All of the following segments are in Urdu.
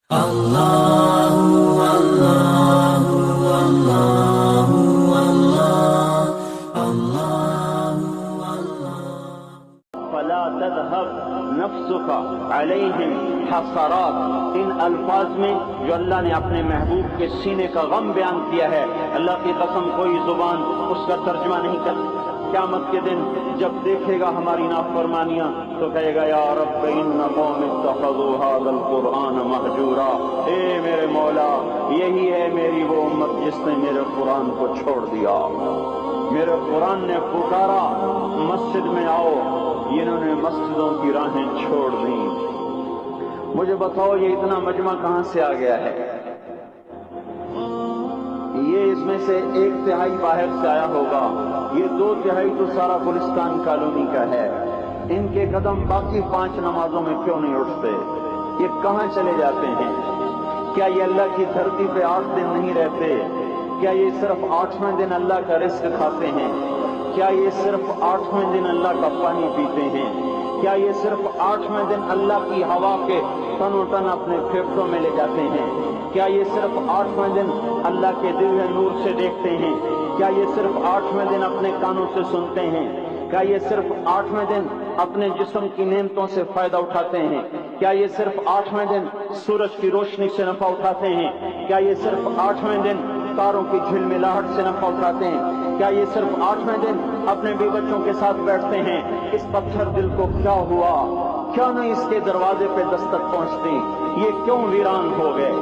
فلا تذهب نفسك علیہم حسرات، ان الفاظ میں جو اللہ نے اپنے محبوب کے سینے کا غم بیان کیا ہے، اللہ کی قسم کوئی زبان اس کا ترجمہ نہیں کر سکتی۔ قیامت کے دن جب دیکھے گا ہماری نافرمانیاں تو کہے گا یا رب ان قوم اتخذوا هذا القرآن مہجورا، اے میرے مولا یہی ہے میری وہ امت جس نے میرے قرآن کو چھوڑ دیا، میرے قرآن نے پکارا مسجد میں آؤ، انہوں نے مسجدوں کی راہیں چھوڑ دیں۔ مجھے بتاؤ یہ اتنا مجمع کہاں سے آ گیا ہے؟ یہ اس میں سے 1/3 باہر سے آیا ہوگا، یہ 2/3 تو سارا گلستان کالونی کا ہے۔ ان کے قدم باقی 5 نمازوں میں کیوں نہیں اٹھتے؟ یہ کہاں چلے جاتے ہیں؟ کیا یہ اللہ کی دھرتی پہ 8 دن نہیں رہتے؟ کیا یہ صرف 8ویں دن اللہ کا رزق کھاتے ہیں؟ کیا یہ صرف 8ویں دن اللہ کا پانی پیتے ہیں؟ کیا یہ صرف 8ویں دن اللہ کی ہوا کے تن و تن اپنے پھیپھڑوں میں لے جاتے ہیں؟ کیا یہ صرف 8ویں دن اللہ کے دل نور سے دیکھتے ہیں؟ کیا یہ صرف 8ویں دن اپنے کانوں سے سنتے ہیں؟ کیا یہ صرف 8ویں دن اپنے جسم کی نعمتوں سے فائدہ اٹھاتے ہیں؟ کیا یہ صرف 8ویں دن سورج کی روشنی سے نفع اٹھاتے ہیں؟ کیا یہ صرف 8ویں دن تاروں کی جھلملاہٹ سے نفع اٹھاتے ہیں؟ کیا یہ صرف 8ویں دن اپنے بیوی بچوں کے ساتھ بیٹھتے ہیں؟ اس پتھر دل کو کیا ہوا؟ کیا نہیں اس کے دروازے پہ دستک پہنچتی؟ یہ کیوں ویران ہو گئے؟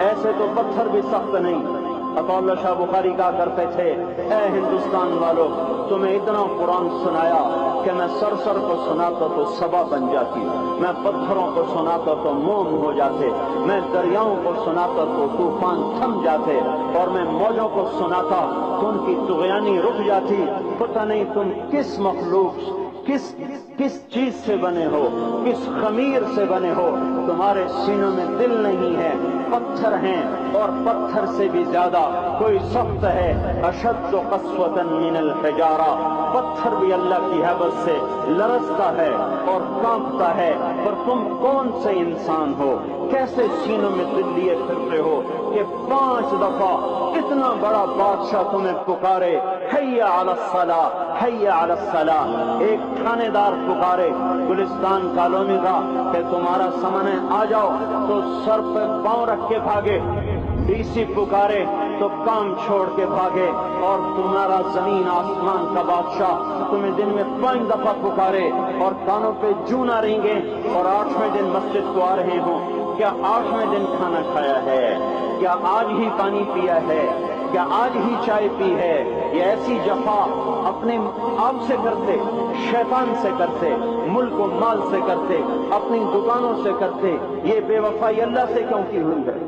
ایسے تو پتھر بھی سخت نہیں۔ عطا اللہ شاہ بخاری کہا کرتے تھے اے ہندوستان والو، تمہیں اتنا قرآن سنایا کہ میں سر کو سناتا تو صبا بن جاتی، میں پتھروں کو سناتا تو موم ہو جاتے، میں دریاؤں کو سناتا تو طوفان تھم جاتے، اور میں موجوں کو سناتا تو ان کی طغیانی رک جاتی۔ پتہ نہیں تم کس مخلوق کس چیز سے بنے ہو، کس خمیر سے بنے ہو، تمہارے سینوں میں دل نہیں ہے، پتھر ہیں، اور پتھر سے بھی زیادہ کوئی سخت ہے۔ اشد قسوۃ من الحجارہ، پتھر بھی اللہ کی حیبت سے لرزتا ہے اور کانپتا ہے، پر تم کون سے انسان ہو؟ کیسے سینوں میں دل لیے پھرتے ہو کہ 5 دفعہ اتنا بڑا بادشاہ تمہیں پکارے حی علی الصلاۃ حی علی الصلاۃ، ایک تھانے دار پکارے گلستان کالونی کا کہ تمہارا سامان ہے آ جاؤ تو سر پہ پاؤں رکھ کے بھاگے، ڈی سی پکارے تو کام چھوڑ کے بھاگے، اور تمہارا زمین آسمان کا بادشاہ تمہیں دن میں 5 دفعہ پکارے اور کانوں پہ جوں نہ رہیں، اور 8ویں دن مسجد کو آ رہے ہوں۔ کیا 8ویں دن کھانا کھایا ہے؟ کیا آج ہی پانی پیا ہے؟ کیا آج ہی چائے پی ہے؟ یہ ایسی جفا اپنے آپ سے کرتے، شیطان سے کرتے، ملک و مال سے کرتے، اپنی دکانوں سے کرتے، یہ بے وفائی اللہ سے کیوں کی ہوئی ہے؟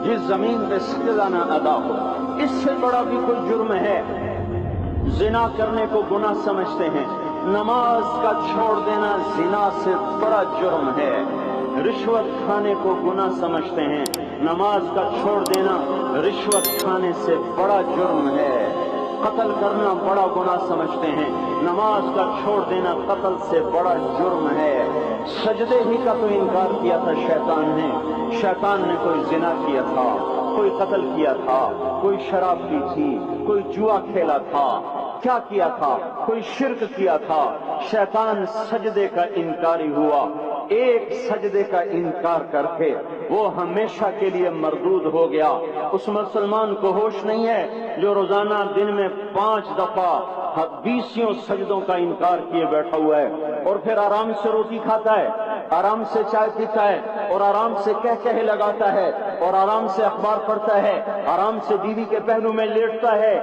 جس زمین پہ سجدہ نہ ادا ہو، اس سے بڑا بھی کوئی جرم ہے؟ زنا کرنے کو گناہ سمجھتے ہیں، نماز کا چھوڑ دینا زنا سے بڑا جرم ہے۔ رشوت کھانے کو گناہ سمجھتے ہیں، نماز کا چھوڑ دینا رشوت کھانے سے بڑا جرم ہے۔ قتل کرنا بڑا گناہ سمجھتے ہیں، نماز کا چھوڑ دینا قتل سے بڑا جرم ہے۔ سجدے ہی کا تو انکار کیا تھا شیطان نے، شیطان نے کوئی زنا کیا تھا، کوئی قتل کیا تھا، کوئی شراب پی تھی، کوئی جوا کھیلا تھا، کیا کیا تھا؟ کوئی شرک کیا تھا۔ شیطان سجدے کا انکاری ہوا، ایک سجدے کا انکار کر کے وہ ہمیشہ کے لیے مردود ہو گیا۔ اس مسلمان کو ہوش نہیں ہے جو روزانہ دن میں 5 دفعہ 20 سجدوں کا انکار کیے بیٹھا ہوا ہے، اور پھر آرام سے روٹی کھاتا ہے، آرام سے چائے پیتا ہے، اور آرام سے کہے لگاتا ہے، اور آرام سے اخبار پڑھتا ہے، آرام سے بیوی کے پہلو میں لیٹتا ہے۔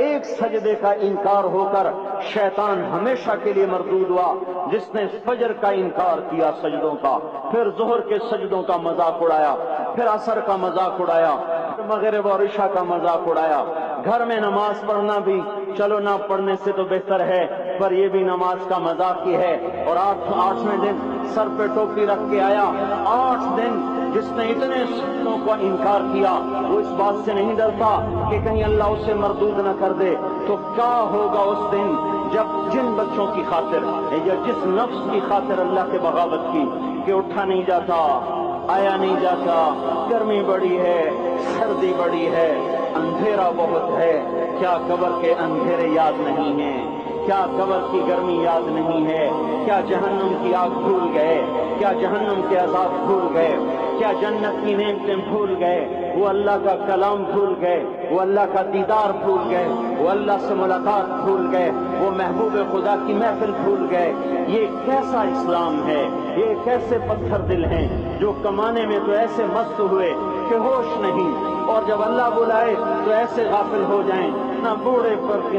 ایک سجدے کا انکار ہو کر شیطان ہمیشہ کے لیے مردود ہوا۔ جس نے فجر کا انکار کیا سجدوں کا، پھر ظہر کے سجدوں کا مذاق اڑایا، پھر عصر کا مذاق اڑایا، پھر مغرب اور عشاء کا مذاق اڑایا۔ گھر میں نماز پڑھنا بھی چلو نہ پڑھنے سے تو بہتر ہے، پر یہ بھی نماز کا مذاق ہی ہے۔ اور 8ویں دن سر پہ ٹوپی رکھ کے آیا۔ 8 دن جس نے اتنے سجدوں کا انکار کیا، وہ اس بات سے نہیں ڈرتا کہ کہیں اللہ اسے مردود نہ کر دے، تو کیا ہوگا اس دن جب جن بچوں کی خاطر یا جس نفس کی خاطر اللہ کے بغاوت کی کہ اٹھا نہیں جاتا، آیا نہیں جاتا، گرمی بڑی ہے، سردی بڑی ہے، اندھیرا بہت ہے، کیا قبر کے اندھیرے یاد نہیں ہیں؟ کیا قبر کی گرمی یاد نہیں ہے؟ کیا جہنم کی آگ بھول گئے؟ کیا جہنم کے عذاب بھول گئے؟ کیا جنت کی نعمتیں بھول گئے؟ وہ اللہ کا کلام بھول گئے؟ وہ اللہ کا دیدار بھول گئے؟ وہ اللہ سے ملاقات بھول گئے؟ وہ محبوب خدا کی محفل بھول گئے؟ یہ کیسا اسلام ہے؟ یہ کیسے پتھر دل ہیں جو کمانے میں تو ایسے مست ہوئے کہ ہوش نہیں، اور جب اللہ بلائے تو ایسے غافل ہو جائیں، نہ بوڑھے پر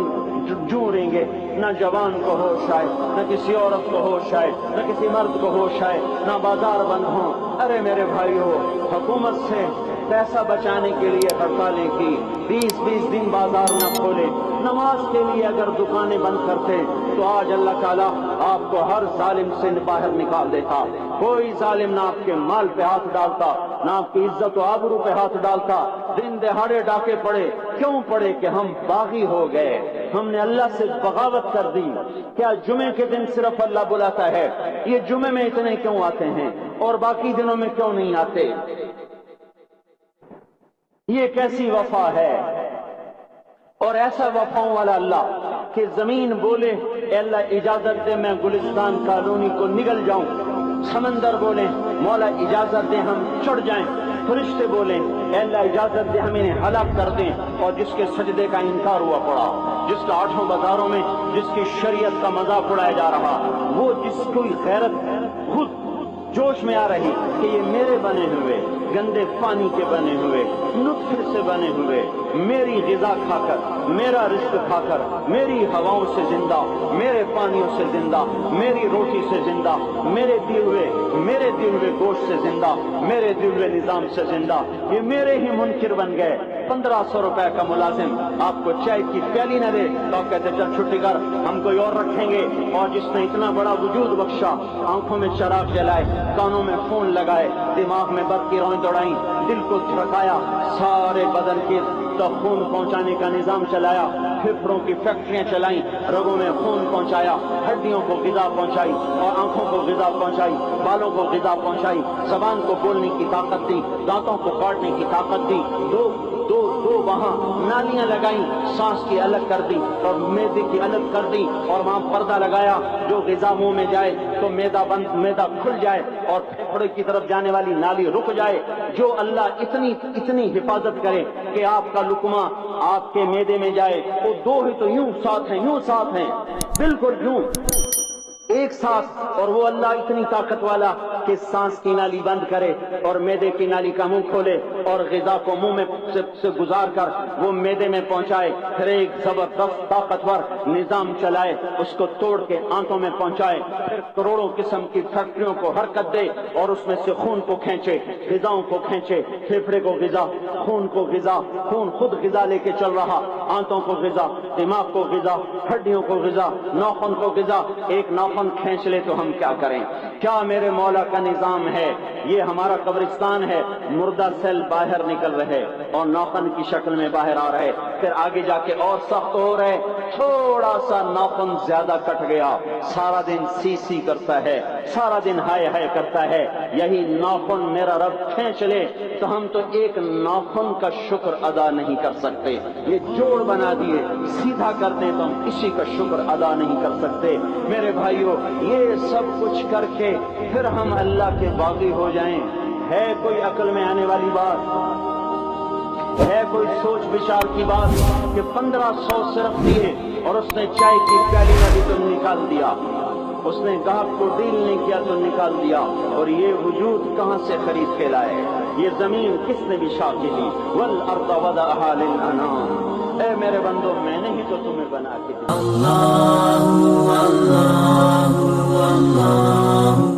جوڑیں گے، نہ جوان کو ہوش آئے، نہ کسی عورت کو ہوش آئے، نہ کسی مرد کو ہوش آئے، نہ بازار بند ہوں۔ ارے میرے بھائیو، حکومت سے پیسہ بچانے کے لیے ہڑتالیں کی، 20 دن بازار نہ کھولے، نماز کے لیے اگر دکانیں بند کرتے تو آج اللہ تعالیٰ آپ کو ہر ظالم سے باہر نکال دیتا۔ کوئی ظالم نہ آپ کے مال پہ ہاتھ ڈالتا، نہ آپ کی عزت و آبرو پہ ہاتھ ڈالتا۔ دن دہاڑے ڈاکے پڑے، کیوں پڑے؟ کہ ہم باغی ہو گئے، ہم نے اللہ سے بغاوت کر دی۔ کیا جمعے کے دن صرف اللہ بلاتا ہے؟ یہ جمعے میں اتنے کیوں آتے ہیں اور باقی دنوں میں کیوں نہیں آتے؟ یہ کیسی وفا ہے؟ اور ایسا وفاؤں والا اللہ کہ زمین بولے اے اللہ اجازت دے میں گلستان کالونی کو نگل جاؤں، سمندر بولے مولا اجازت دے ہم چڑھ جائیں، فرشتے بولیں اے اللہ اجازت دے ہم انہیں ہلاک کر دیں، اور جس کے سجدے کا انکار ہوا پڑا، جس کا 8 بازاروں میں جس کی شریعت کا مذاق اڑایا جا رہا، وہ جس کوئی غیرت خود جوش میں آ رہی کہ یہ میرے بنے ہوئے گندے پانی کے بنے ہوئے نطفے سے بنے ہوئے، میری غذا کھا کر، میرا رزق کھا کر، میری ہواؤں سے زندہ، میرے پانیوں سے زندہ، میری روٹی سے زندہ، میرے دیے ہوئے گوشت سے زندہ، میرے دیے ہوئے نظام سے زندہ، یہ میرے ہی منکر بن گئے۔ 1500 روپے کا ملازم آپ کو چائے کی پیالی نہ دے تو آپ کہتے چل چھٹی کر، ہم کوئی اور رکھیں گے۔ اور جس نے اتنا بڑا وجود بخشا، آنکھوں میں چراغ جلائے، کانوں میں فون لگائے، دماغ میں برق کی روئیں دوڑائیں، دل کو تھرکایا، سارے بدن کے خون پہنچانے کا نظام چلایا، پھیپھڑوں کی فیکٹریاں چلائیں، رگوں میں خون پہنچایا، ہڈیوں کو غذا پہنچائی اور آنکھوں کو غذا پہنچائی، بالوں کو غذا پہنچائی، زبان کو بولنے کی طاقت دی، دانتوں کو کاٹنے کی طاقت دی، دو وہاں نالیاں لگائیں، سانس کی الگ کر دی اور معدے کی الگ کر دی، اور وہاں پردہ لگایا، جو غذا منہ میں جائے تو معدہ کھل جائے اور پھیپھڑے کی طرف جانے والی نالی رک جائے۔ جو اللہ اتنی حفاظت کرے کہ آپ کا لقمہ آپ کے معدے میں جائے، وہ 2 ہی تو یوں ساتھ ہیں بالکل یوں ایک ساتھ، اور وہ اللہ اتنی طاقت والا کہ سانس کی نالی بند کرے اور معدے کی نالی کا منہ کھولے اور غذا کو منہ میں سے گزار کر وہ معدے میں پہنچائے، پھر ایک زبردست طاقتور نظام چلائے، اس کو توڑ کے آنتوں میں پہنچائے، پھر کروڑوں قسم کی فیکٹریوں کو حرکت دے اور اس میں سے خون کو کھینچے، غذاؤں کو کھینچے، پھیپھڑے کو غذا، خون کو غذا، خون خود غذا لے کے چل رہا، آنتوں کو غذا، دماغ کو غذا، ہڈیوں کو غذا، ناخن کو غذا، ایک ناخن کھینچ لے تو ہم کیا کریں؟ کیا میرے مولا کا نظام ہے؟ یہ ہمارا قبرستان ہے، مردہ سیل باہر نکل رہے اور ناخن کی شکل میں باہر آ رہے، پھر آگے جا کے اور سخت ہو رہے، تھوڑا سا ناخن زیادہ کٹ گیا، سارا دن سی کرتا ہے، سارا دن ہائے کرتا ہے، یہی ناخن میرا رب کھینچ لے تو ہم تو ایک ناخن کا شکر ادا نہیں کر سکتے، یہ جوڑ بنا دیے، سیدھا کر دیں تو ہم کسی کا شکر ادا نہیں کر سکتے۔ میرے بھائیو، یہ سب کچھ کر کے پھر ہم اللہ کے باغی ہو جائیں، ہے کوئی عقل میں آنے والی بات؟ ہے کوئی سوچ بچار کی بات کہ 1500 صرف دیے اور اس نے چائے کی پیالی نہ دی تو نکال دیا، اس نے گاہک کو ڈیل نہیں کیا تو نکال دیا، اور یہ وجود کہاں سے خرید کے لائے؟ یہ زمین کس نے بچھا کے دی؟ والارض وضعها للانام، اے میرے بندو میں نے ہی تو تمہیں بنا کے دی۔ اللہ اللہ اللہ